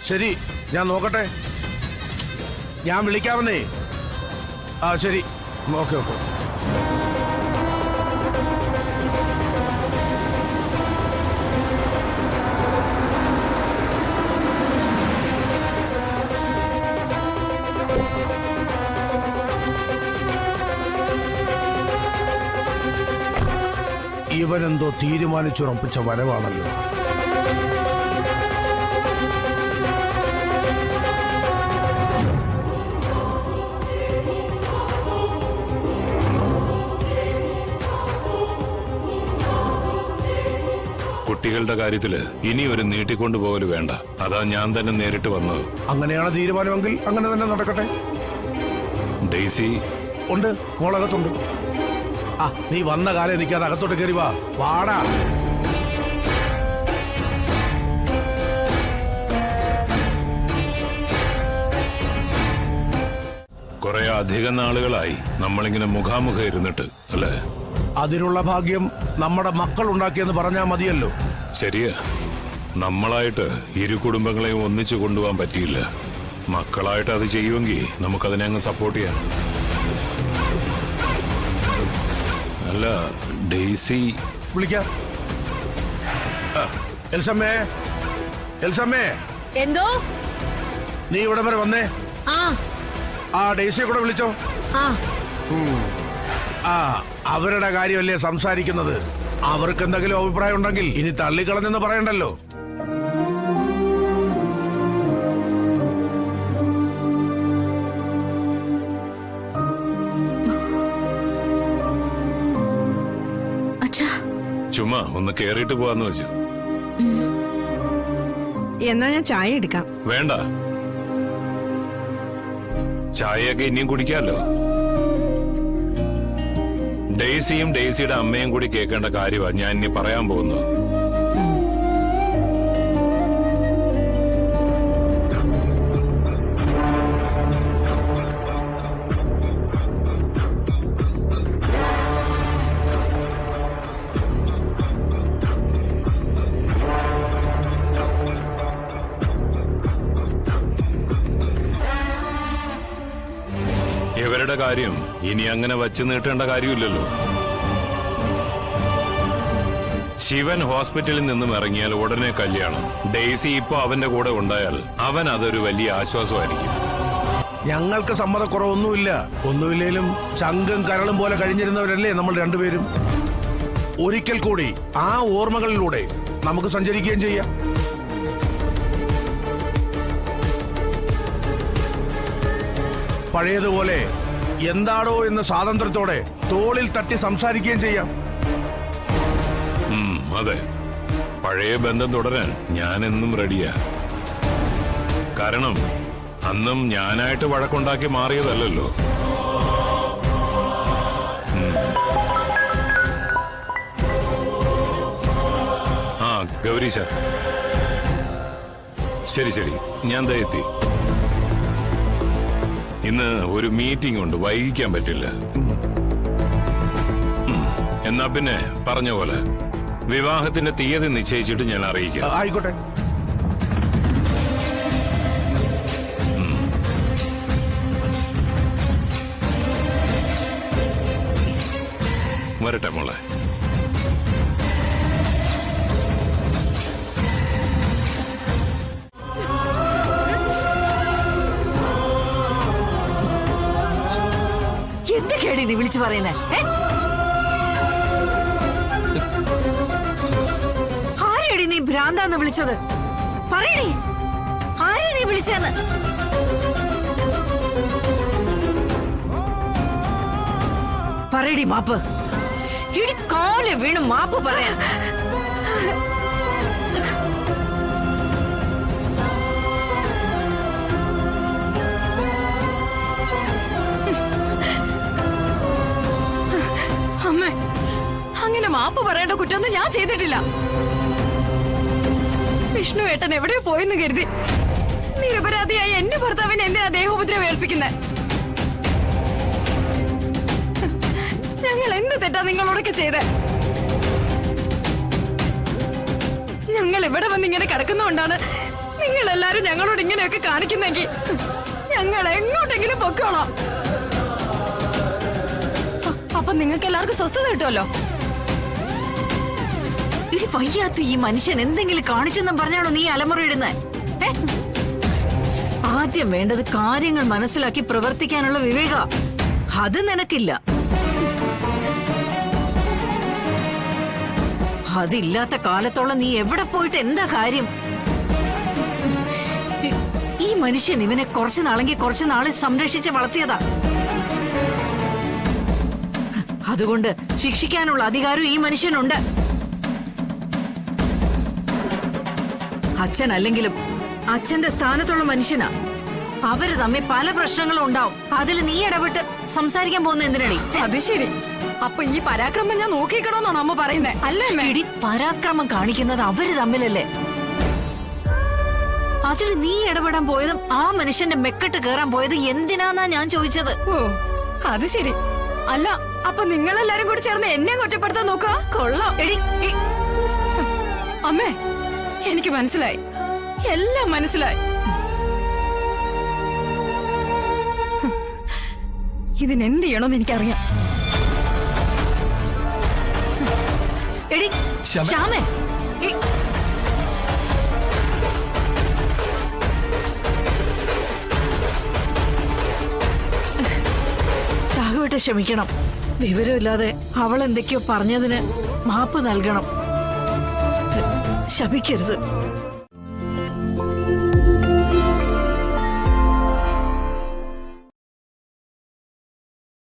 ശരി, ഞാൻ നോക്കട്ടെ. ഞാൻ വിളിക്കാമെന്നേ. ആ ശരി, ഓക്കെ ഓക്കെ. ഇവനെന്തോ തീരുമാനിച്ചുറപ്പിച്ച വരവാണല്ലോ. കുട്ടികളുടെ കാര്യത്തില് ഇനി ഒരു നീട്ടിക്കൊണ്ടുപോകല് വേണ്ട. അതാ ഞാൻ തന്നെ നേരിട്ട് വന്നത്. അങ്ങനെയാണ് തീരുമാനമെങ്കിൽ അങ്ങനെ തന്നെ നടക്കട്ടെ. ഡെയ്സി ഉണ്ട്, മോളകത്തുണ്ട്. ആ, നീ വന്ന കാലം എനിക്കത് അകത്തോട്ട് കയറി വാ. വാടാ. കുറെ അധികം നാളുകളായി നമ്മളിങ്ങനെ മുഖാമുഖം ഇരുന്നിട്ട്, അല്ലേ? അതിനുള്ള ഭാഗ്യം നമ്മുടെ മക്കൾ ഉണ്ടാക്കിയെന്ന് പറഞ്ഞാ മതിയല്ലോ. ശരിയാ, നമ്മളായിട്ട് ഇരു കുടുംബങ്ങളെയും ഒന്നിച്ചു കൊണ്ടുപോകാൻ പറ്റിയില്ല. മക്കളായിട്ട് അത് ചെയ്യുമെങ്കിൽ നമുക്കതിനെ അങ്ങ് സപ്പോർട്ട് ചെയ്യാം. അല്ല, ഡെയ്സി വിളിക്കാം. എൽസമ്മേ, എൽസമ്മേ, എന്തോ? നീ ഇവിടെ വരെ വന്നേ. ആ ഡെയ്സിയെ കൂടെ വിളിച്ചോ. ആ, അവരുടെ കാര്യമല്ലേ സംസാരിക്കുന്നത്. അവർക്ക് എന്തെങ്കിലും അഭിപ്രായം ഉണ്ടെങ്കിൽ ഇനി തള്ളിക്കളഞ്ഞെന്ന് പറയണ്ടല്ലോ. ചുമ്മാ ഒന്ന് കേറിയിട്ട് പോവാന്ന് വെച്ചു. എന്നാ ഞാൻ ചായ എടുക്കാം. വേണ്ട, ചായയൊക്കെ ഇനിയും കുടിക്കാമല്ലോ. ഡെയ്സിയും ഡെയ്സിയുടെ അമ്മയും കൂടി കേൾക്കേണ്ട കാര്യമാണ് ഞാൻ ഇനി പറയാൻ പോകുന്നത്. ഇവരുടെ കാര്യം ഇനി അങ്ങനെ വച്ചു നീട്ടേണ്ട കാര്യമില്ലല്ലോ. ശിവൻ ഹോസ്പിറ്റലിൽ നിന്നും ഇറങ്ങിയാൽ ഉടനെ കല്യാണം. ഡെയ്സി ഇപ്പൊ അവന്റെ കൂടെ ഉണ്ടായാൽ അവൻ അതൊരു വലിയ ആശ്വാസമായിരിക്കും. ഞങ്ങൾക്ക് സമ്മതക്കുറവൊന്നുമില്ല. ഒന്നുമില്ലേലും ചങ്കും കരളും പോലെ കഴിഞ്ഞിരുന്നവരല്ലേ നമ്മൾ രണ്ടുപേരും. ഒരിക്കൽ കൂടി ആ ഓർമ്മകളിലൂടെ നമുക്ക് സഞ്ചരിക്കുകയും ചെയ്യാം. പഴയതുപോലെ എന്താണോ എന്ന് സ്വാതന്ത്ര്യത്തോടെ തോളിൽ തട്ടി സംസാരിക്കുകയും ചെയ്യാം. അതെ, പഴയ ബന്ധം തുടരാൻ ഞാൻ എന്നും റെഡിയാ. കാരണം അന്നും ഞാനായിട്ട് വഴക്കുണ്ടാക്കി മാറിയതല്ലോ. ആ ഗൗരീശ, ശരി ശരി, ഞാൻ ദേ എത്തി. ഇന്ന് ഒരു മീറ്റിംഗ് ഉണ്ട്, വൈകിക്കാൻ പറ്റില്ല. എന്നാ പിന്നെ പറഞ്ഞ പോലെ വിവാഹത്തിന്റെ തീയതി നിശ്ചയിച്ചിട്ട് ഞാൻ അറിയിക്കാം. ആയിക്കോട്ടെ. വരട്ടെ മോളെ. എന്തൊക്കെയാണ് നീ വിളിച്ചു പറയുന്നേ? ആരെയാടി നീ ഭ്രാന്താന്ന് വിളിച്ചത്? പറയണേ, ആരെയാ നീ വിളിച്ചെന്ന്? പറയടി മാപ്പ്. ഇടി കാല് വീണ് മാപ്പ് പറയാൻ. അമ്മേ, അങ്ങനെ മാപ്പ് പറയേണ്ട കുറ്റമൊന്നും ഞാൻ ചെയ്തിട്ടില്ല. വിഷ്ണു ഏട്ടൻ എവിടെയോ പോയെന്ന് കരുതി നിരപരാധിയായ എന്റെ ഭർത്താവിനെ എന്തിനാ ദേഹോപദ്രവം ഏൽപ്പിക്കുന്നത്? ഞങ്ങൾ എന്ത് തെറ്റാ നിങ്ങളോടൊക്കെ ചെയ്തേ? ഞങ്ങൾ ഇവിടെ വന്ന് ഇങ്ങനെ കിടക്കുന്നതുകൊണ്ടാണ് നിങ്ങൾ എല്ലാരും ഞങ്ങളോട് ഇങ്ങനെയൊക്കെ കാണിക്കുന്നെങ്കിൽ ഞങ്ങൾ എങ്ങോട്ടെങ്കിലും പൊക്കോളാം. അപ്പൊ നിങ്ങൾക്ക് എല്ലാവർക്കും സ്വസ്ഥത കിട്ടുമല്ലോ. ഇടി വയ്യാത്ത ഈ മനുഷ്യൻ എന്തെങ്കിലും കാണിച്ചെന്നും പറഞ്ഞാണോ നീ അലമുറയിടുന്നത്? ആദ്യം വേണ്ടത് കാര്യങ്ങൾ മനസ്സിലാക്കി പ്രവർത്തിക്കാനുള്ള വിവേക. അത് നിനക്കില്ല. അതില്ലാത്ത കാലത്തോളം നീ എവിടെ പോയിട്ട് എന്താ കാര്യം? ഈ മനുഷ്യൻ ഇവനെ കുറച്ചു നാളെങ്കിൽ കുറച്ചു നാളെ സംരക്ഷിച്ച് വളർത്തിയതാ. അതുകൊണ്ട് ശിക്ഷിക്കാനുള്ള അധികാരം ഈ മനുഷ്യനുണ്ട്. അച്ഛനല്ലെങ്കിലും അച്ഛന്റെ സ്ഥാനത്തുള്ള മനുഷ്യനാ. അവര് തമ്മിൽ പല പ്രശ്നങ്ങളും ഉണ്ടാവും. അതിൽ നീ ഇടപെട്ട് സംസാരിക്കാൻ പോകുന്ന എന്തിനടി? അത് ശരി. അപ്പൊ ഈ പരാക്രമം ഞാൻ നോക്കിക്കണോന്നാണ് അമ്മ പറയുന്നത് അല്ലേ? ഇടി പരാക്രമം കാണിക്കുന്നത് അവര് തമ്മിലല്ലേ? അതിൽ നീ ഇടപെടാൻ പോയതും ആ മനുഷ്യന്റെ മെക്കെട്ട് കേറാൻ പോയത് എന്തിനാന്നാ ഞാൻ ചോദിച്ചത്. ഓ അത് ശരി. അല്ല അപ്പൊ നിങ്ങളെല്ലാരും കൂടി ചേർന്ന് എന്നെ കുറ്റപ്പെടുത്താൻ നോക്കുക. കൊള്ളാം. എടി അമ്മേ എനിക്ക് മനസ്സിലായി, എല്ലാം മനസ്സിലായി. ഇതിനെന്ത് ചെയ്യണമെന്ന് എനിക്കറിയാം. എടി ശ്യാമേ, രാഘവേട്ട ക്ഷമിക്കണം. വിവരമില്ലാതെ അവൾ എന്തൊക്കെയോ പറഞ്ഞതിന് മാപ്പ് നൽകണം. ശപിക്കരുത്.